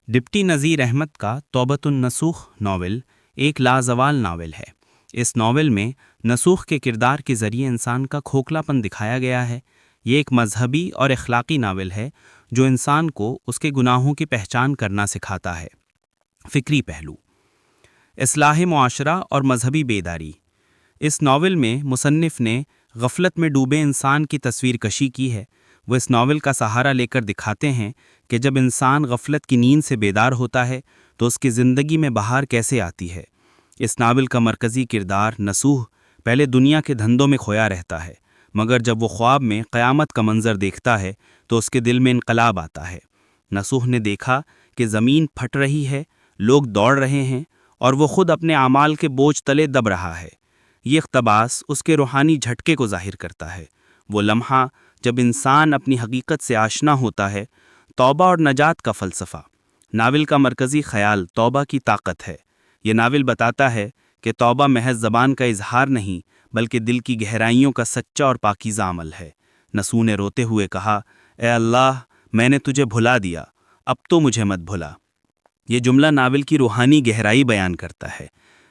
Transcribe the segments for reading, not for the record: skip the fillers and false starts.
Deputy Nazir Ahmad کا توبۃ النسوخ novel ایک لازوال ناول ہے۔ اس ناول میں نسوخ کے کردار کے ذریعے انسان کا کھوکھلا پن دکھایا گیا ہے۔ یہ ایک مذہبی اور اخلاقی ناول ہے جو انسان کو اس کے گناہوں کی پہچان کرنا سکھاتا ہے۔ فکری پہلو: اصلاح معاشرہ اور مذہبی بیداری۔ اس ناول میں مصنف نے غفلت میں ڈوبے انسان کی تصویر کشی کی ہے۔ وہ اس ناول کا سہارا لے کر دکھاتے ہیں کہ جب انسان غفلت کی نیند سے بیدار ہوتا ہے تو اس کی زندگی میں بہار کیسے آتی ہے۔ اس ناول کا مرکزی کردار نصوح پہلے دنیا کے دھندوں میں کھویا رہتا ہے، مگر جب وہ خواب میں قیامت کا منظر دیکھتا ہے تو اس کے دل میں انقلاب آتا ہے۔ نصوح نے دیکھا کہ زمین پھٹ رہی ہے، لوگ دوڑ رہے ہیں اور وہ خود اپنے اعمال کے بوجھ تلے دب رہا ہے۔ یہ اقتباس اس کے روحانی جھٹکے کو ظاہر کرتا ہے، وہ لمحہ جب انسان اپنی حقیقت سے آشنا ہوتا ہے۔ توبہ اور نجات کا فلسفہ۔ ناول کا مرکزی خیال توبہ کی طاقت ہے۔ یہ ناول بتاتا ہے کہ توبہ محض زبان کا اظہار نہیں بلکہ دل کی گہرائیوں کا سچا اور پاکیزہ عمل ہے۔ نصوح نے روتے ہوئے کہا، اے اللہ، میں نے تجھے بھلا دیا، اب تو مجھے مت بھلا۔ یہ جملہ ناول کی روحانی گہرائی بیان کرتا ہے۔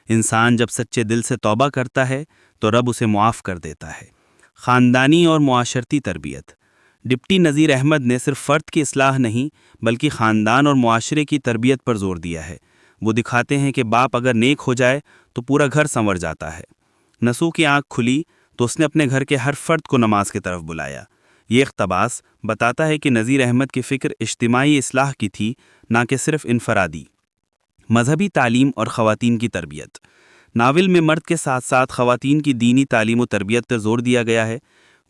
انسان جب سچے دل سے توبہ کرتا ہے تو رب اسے معاف کر دیتا ہے۔ خاندانی اور معاشرتی تربیت۔ ڈپٹی نذیر احمد نے صرف فرد کی اصلاح نہیں بلکہ خاندان اور معاشرے کی تربیت پر زور دیا ہے۔ وہ دکھاتے ہیں کہ باپ اگر نیک ہو جائے تو پورا گھر سنور جاتا ہے۔ نصوح کی آنکھ کھلی تو اس نے اپنے گھر کے ہر فرد کو نماز کی طرف بلایا۔ یہ اقتباس بتاتا ہے کہ نذیر احمد کی فکر اجتماعی اصلاح کی تھی، نہ کہ صرف انفرادی۔ مذہبی تعلیم اور خواتین کی تربیت۔ ناول میں مرد کے ساتھ ساتھ خواتین کی دینی تعلیم و تربیت پر زور دیا گیا ہے۔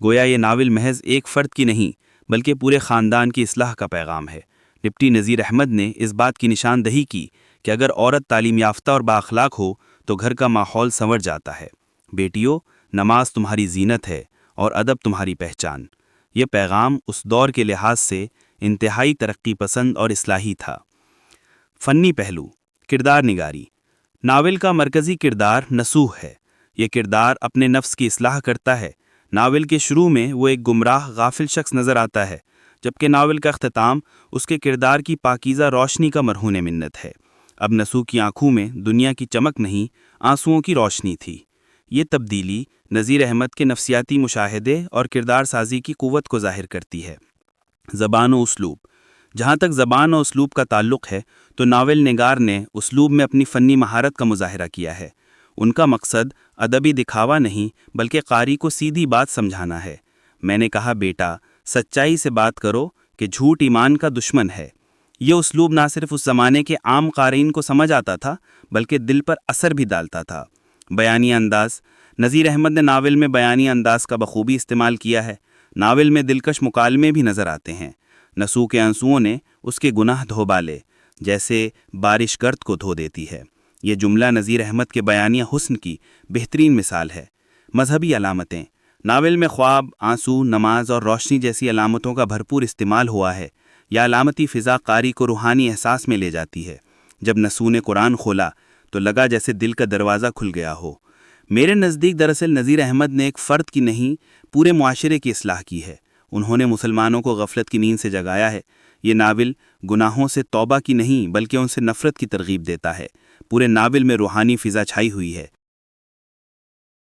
گویا یہ ناول محض ایک فرد کی نہیں بلکہ پورے خاندان کی اصلاح کا پیغام ہے۔ ڈپٹی نذیر احمد نے اس بات کی نشاندہی کی کہ اگر عورت تعلیم یافتہ اور بااخلاق ہو تو گھر کا ماحول سنور جاتا ہے۔ بیٹیوں، نماز تمہاری زینت ہے اور ادب تمہاری پہچان۔ یہ پیغام اس دور کے لحاظ سے انتہائی ترقی پسند اور اصلاحی تھا۔ فنی پہلو: کردار نگاری۔ ناول کا مرکزی کردار نصوح ہے۔ یہ کردار اپنے نفس کی اصلاح کرتا ہے۔ ناول کے شروع میں وہ ایک گمراہ غافل شخص نظر آتا ہے، جبکہ ناول کا اختتام اس کے کردار کی پاکیزہ روشنی کا مرہون منت ہے۔ اب نصوح کی آنکھوں میں دنیا کی چمک نہیں، آنسوؤں کی روشنی تھی۔ یہ تبدیلی نذیر احمد کے نفسیاتی مشاہدے اور کردار سازی کی قوت کو ظاہر کرتی ہے۔ زبان و اسلوب۔ جہاں تک زبان و اسلوب کا تعلق ہے تو ناول نگار نے اسلوب میں اپنی فنی مہارت کا مظاہرہ کیا ہے۔ ان کا مقصد ادبی دکھاوا نہیں بلکہ قاری کو سیدھی بات سمجھانا ہے۔ میں نے کہا، بیٹا، سچائی سے بات کرو کہ جھوٹ ایمان کا دشمن ہے۔ یہ اسلوب نہ صرف اس زمانے کے عام قارئین کو سمجھ آتا تھا بلکہ دل پر اثر بھی ڈالتا تھا۔ بیانی انداز۔ نذیر احمد نے ناول میں بیانی انداز کا بخوبی استعمال کیا ہے۔ ناول میں دلکش مکالمے بھی نظر آتے ہیں۔ نصوح کے آنسوؤں نے اس کے گناہ دھو ڈالے، جیسے بارش گرد کو دھو دیتی ہے۔ یہ جملہ نذیر احمد کے بیانیہ حسن کی بہترین مثال ہے۔ مذہبی علامتیں۔ ناول میں خواب، آنسو، نماز اور روشنی جیسی علامتوں کا بھرپور استعمال ہوا ہے۔ یہ علامتی فضا قاری کو روحانی احساس میں لے جاتی ہے۔ جب نصوح نے قرآن کھولا تو لگا جیسے دل کا دروازہ کھل گیا ہو۔ میرے نزدیک دراصل نذیر احمد نے ایک فرد کی نہیں، پورے معاشرے کی اصلاح کی ہے۔ انہوں نے مسلمانوں کو غفلت کی نیند سے جگایا ہے۔ یہ ناول گناہوں سے توبہ کی نہیں بلکہ ان سے نفرت کی ترغیب دیتا ہے۔ پورے ناول میں روحانی فضا چھائی ہوئی ہے۔